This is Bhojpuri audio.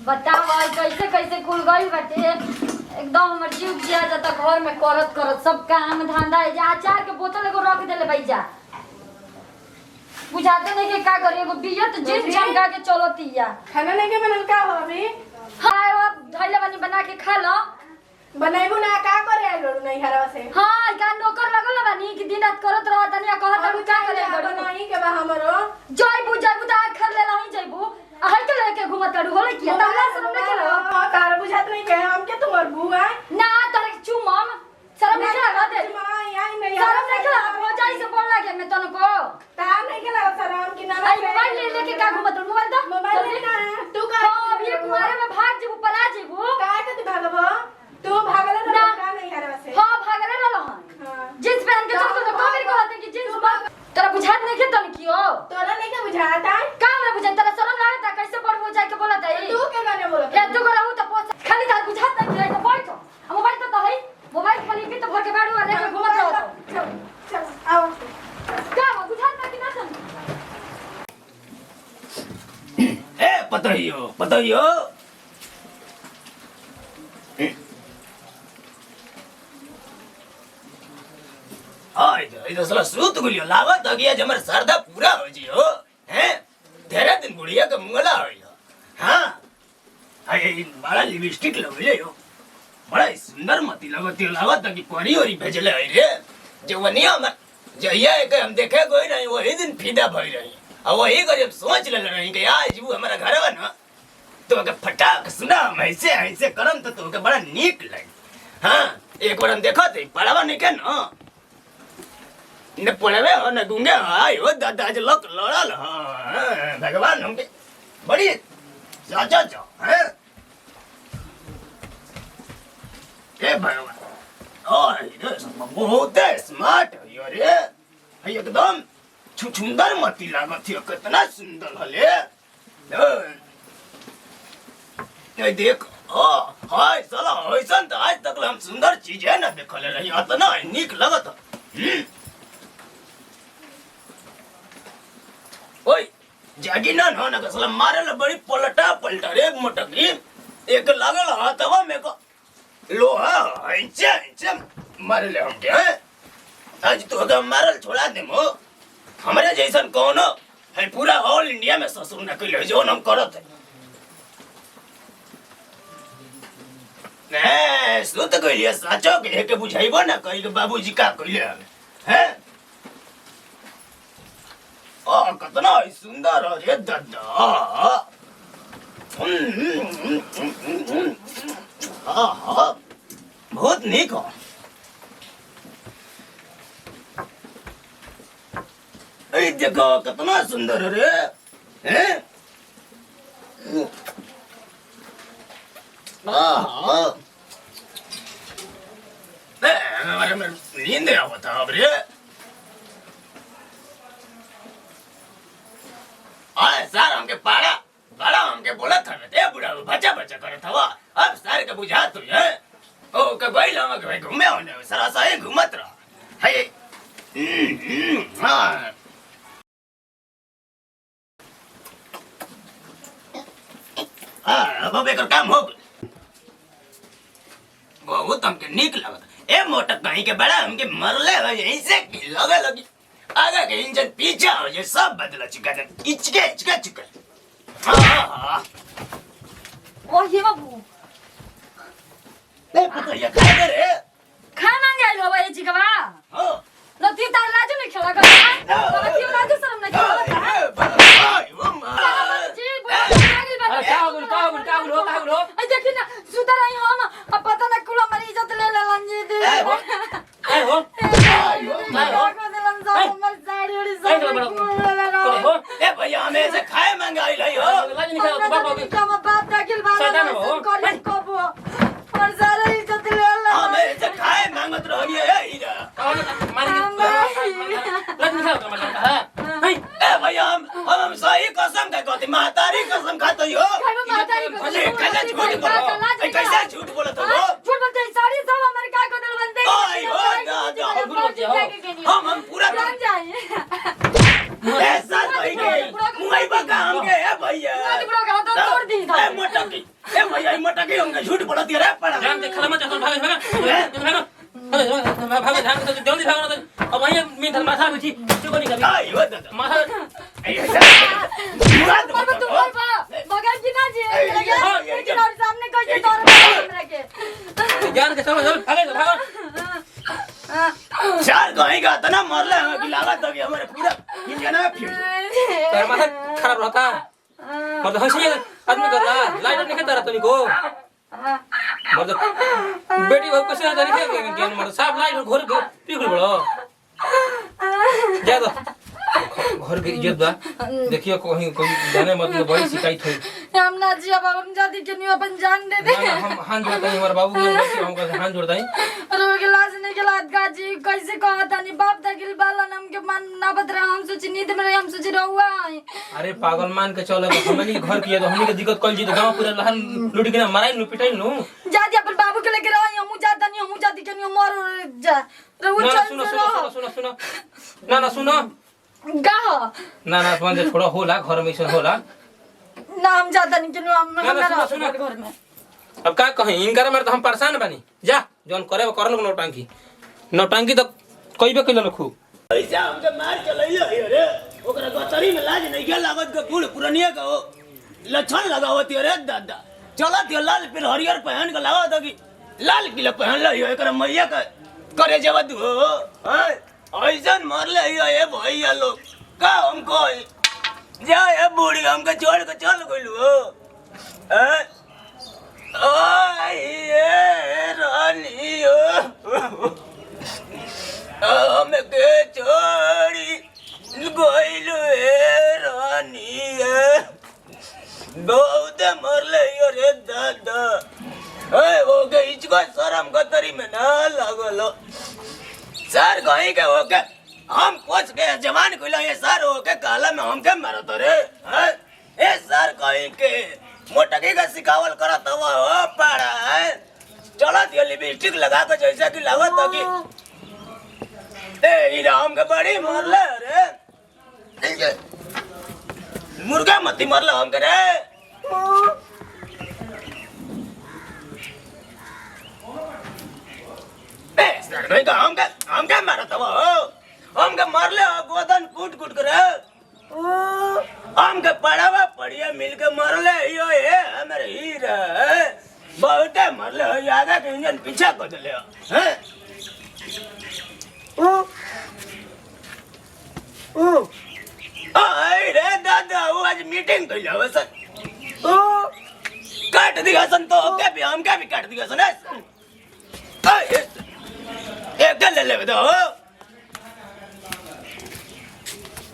बताओ कैसे कैसे खुल गई बाटे। एकदम हमर जीव जिया जाता घर में करत करत सब काम धंधा है। जा अचार के बोतल एगो रख देले भाई जा। बुझाते नहीं के का करी एगो बिया तो जिन चमका के चलतिया। खाना नहीं के बनल का हो अभी? हां अब धइले बनी बना के खा लो। बनाइबो ना का करे आइलो नहीं हरवा से? हां का नौकर लगल बानी कि दिन रात करत रहत नहीं कहत अब का करे बनाई के बा हमरो जय बुझाई बुदा खर ले लही जइबू हई के लेके घुमत अड़ू होले किया ताला शरम नहीं चलो। हां तार बुझात नहीं के हम के तुम्हार बुआ ना तारे चुमम शरम नहीं लगा दे मां आई नहीं शरम नहीं लगा हो जाई से बोल लागे मैं तन को तार नहीं के लगा शरम की ना आई मोबाइल ले लेके का घुमत मोबाइल दो मोबाइल ले ना तू का अब ये कुमारे में भाग जेबू पला जेबू का के तू भागबो तू भागले ना का नहीं हरवा से? हां भागले रहल हां जींस पहन के चल तो मेरे को कहते कि जींस तेरा बुझात नहीं के तन कियो तोरा नहीं के बुझाता का हमरा बुझात तेरा शरम लागता कैसे पड़ हो जाए के बोलत है तू के गाने बोलत या तू रहू तो खाली तार बुझात नहीं के तो बैठो मोबाइल तो है मोबाइल खाली भी तो भर के बाड़ू लेके घुमत रहो चल चल आओ का बुझात नहीं ना तन ए पतइयो आय इधर साला सूत गुलियो लागत कि आज हमर सरदा पूरा हो जियो हैं तेरे दिन गुड़िया के मुंगला होइलो हां आई बड़ा लिपस्टिक लगले हो बड़ा सुंदर मती लागत कि परी ओरी भेजले है रे जवनिया में जहिया के हम देखे कोई नहीं वही दिन फीदा भई रही अब वही करीब सोच ले रही कि आज वो हमारा घर बा ना तो के फटाक सुना हम ऐसे ऐसे करम तो के बड़ा नीक लगे हां एक बार हम देखो थे पड़वा नहीं के ना न पड़वे हो न गुंगे आय हो दादा आज लोग लड़ल हां भगवान हमके बड़ी साचा जा हैं ए भगवान ओए ये बहुत स्मार्ट है यो रे एकदम सुंदर मती लागत है कितना सुंदर हले ये देख हाय साला ऐसन तो आज तक हम सुंदर चीज है ना देखले रही इतना नीक लगत ओए जागी ना ना ना साला मारे बड़ी पलटा रे मोटकी एक लागल हाथवा में को लोहा ऐसे मारे ले हम के आज तो अगर मारल छोड़ा दे मो हमारे जैसन कौन है पूरा ऑल इंडिया में ससुर न कइले जो हम करत है ने सुत कइले साचो के के बुझाइबो ना कहि के बाबूजी का कइले हैं आ कितना सुंदर है रे दादा बहुत नीक हो ए देखो कितना सुंदर रे हैं नींद आवता अब रे आए सर हमके पाड़ा हमके बोला था ते बुढ़ा बच्चा करत हवा अब सर के बुझा तू है ओ के बैल हम के घूमे होने सरा सा घूमत रहा है हां अब एकर काम हो गए बहुत हमके नीक लागत ए मोटर कहीं के बड़ा हमके मरले हो ऐसे की लगी आगे के इंजन पीछे हो ये सब बदला चुका है इचके चुका हां ओ ये बाबू ए पता ये काय करे खा मांगे आइलो बा ये चिकवा हां न ती तार लाजू नहीं खेला कर तोरा क्यों लाजू शर्म नहीं खेला का बोलो आई देखी ना सुधर आई हम अब पता ना कुला मरी इज्जत ले ले लंजी दे ए हो को दिलम जा हमर साड़ी उड़ी सब ए भैया हमें से खाए मंगाई लाई हो लाज नहीं खाओ बाबा हम बाप दाखिल बाबा कर को बो और सारे इज्जत ले ले हमें से खाए मांगत रहिए ए इरा मार लाज नहीं खाओ मतलब हां ए भैया हम सही कसम कहते महतारी कसम खाते हो कैसे झूठ बोलत हो झूठ बोलते साड़ी सब हमारे का को दिल बनते आई हो हम पूरा जान जाए ऐसा नहीं के मुंह बका हम के है भैया पूरा का तो तोड़ दी था मोटकी ए भैया मोटकी हमके झूठ बोलती रे पड़ा जान देखला मत चल भाग भाग भाग ध्यान से जल्दी भागो ना अब वहीं मीठा माथा बैठी क्यों नहीं कभी आई वो दादा माथा पर तू मगर की ना जी लेकिन और सामने कैसे तोड़ हमरा के जान के चलो चल भागो चार कहीं का तना मरले कि लागत कि हमारे पूरा इंजन में फ्यूज तेरा माथा खराब रहता मतलब हंसी आदमी कर रहा लाइट नहीं खेता रहा तुमको मतलब बेटी बहु कैसे आता नहीं क्या ज्ञान मतलब साफ लाइट घोर पिघल बड़ो जा दो घर के इज्जत बा देखियो कहीं कोई जाने मत में बड़ी शिकायत होई हम ना जी अब हम जाति के नहीं अपन जान दे दे हम हाथ जोड़ता है हमारे बाबू के हम का हाथ जोड़ता है अरे के लाज नहीं के लाज का जी कैसे कहता नहीं बाप तकिल बाला नाम के मन ना बत रहा हम सोच नींद में हम सोच रहुआ अरे पागल मान के चलो हमनी घर किए तो हमनी के दिक्कत कल जी तो गांव पूरा लहन लूट के ना माराई नु पिटाई नु जाति अपन बाबू के लेके रहो हम जाता नहीं हम जाति के नहीं मर जा रहू ना चल सुनो सुनो सुनो सुनो ना ना सुनो गाओ ना ना तुम जे थोड़ा होला घर में ऐसा होला ना हम जाता नहीं क्यों हम ना, ना सुनो, रहो घर में अब का कहीं इनकर मार तो हम परेशान बानी जा जोन करे वो करल नौटंकी नौटंकी तो कईबे कइल खूब ऐसा हमके मार चलैया रे ओकरा गतरी में लाज नहीं के लागत के बूढ़ पुरनिया का हो लक्षण लगावती रे दादा चलत लाल फिर हरियर पहन के लागत कि लाल किला पहन लियो एकरा मैया का करे जवत हो ऐसन मरले ये भैया लोग का हमको जा ये बूढ़ी हमके छोड़ के चल गइलू हो ये रानी हो हमके छोड़ी गइलू हे रानी बहुत मरले रे दादा वो के इचको शरम गतरी में ना लागलो सर कहीं के होके हम पूछ के जवान को ये सर होके काला में हमके मारत रे ए सर कहीं के मोटकी का सिखावल करत हो पाड़ा है चलत ये लिपस्टिक लगा के जैसा कि लागत कि ए ई राम के बड़ी मरले रे मुर्गा मती मरले हम के रे सर नहीं का हमके मारत हो हमके मारले गोदन कूट कूट करे हमके पड़ावा पड़िया मिल के मारले यो ये हमारे हीरा बहुते मारले हो आगे के इंजन पीछे कर देले हैं आई रे दादा वो आज मीटिंग कइला हो सर काट दिया सन तो के भी हमके भी काट दिया सन एक ले ले दो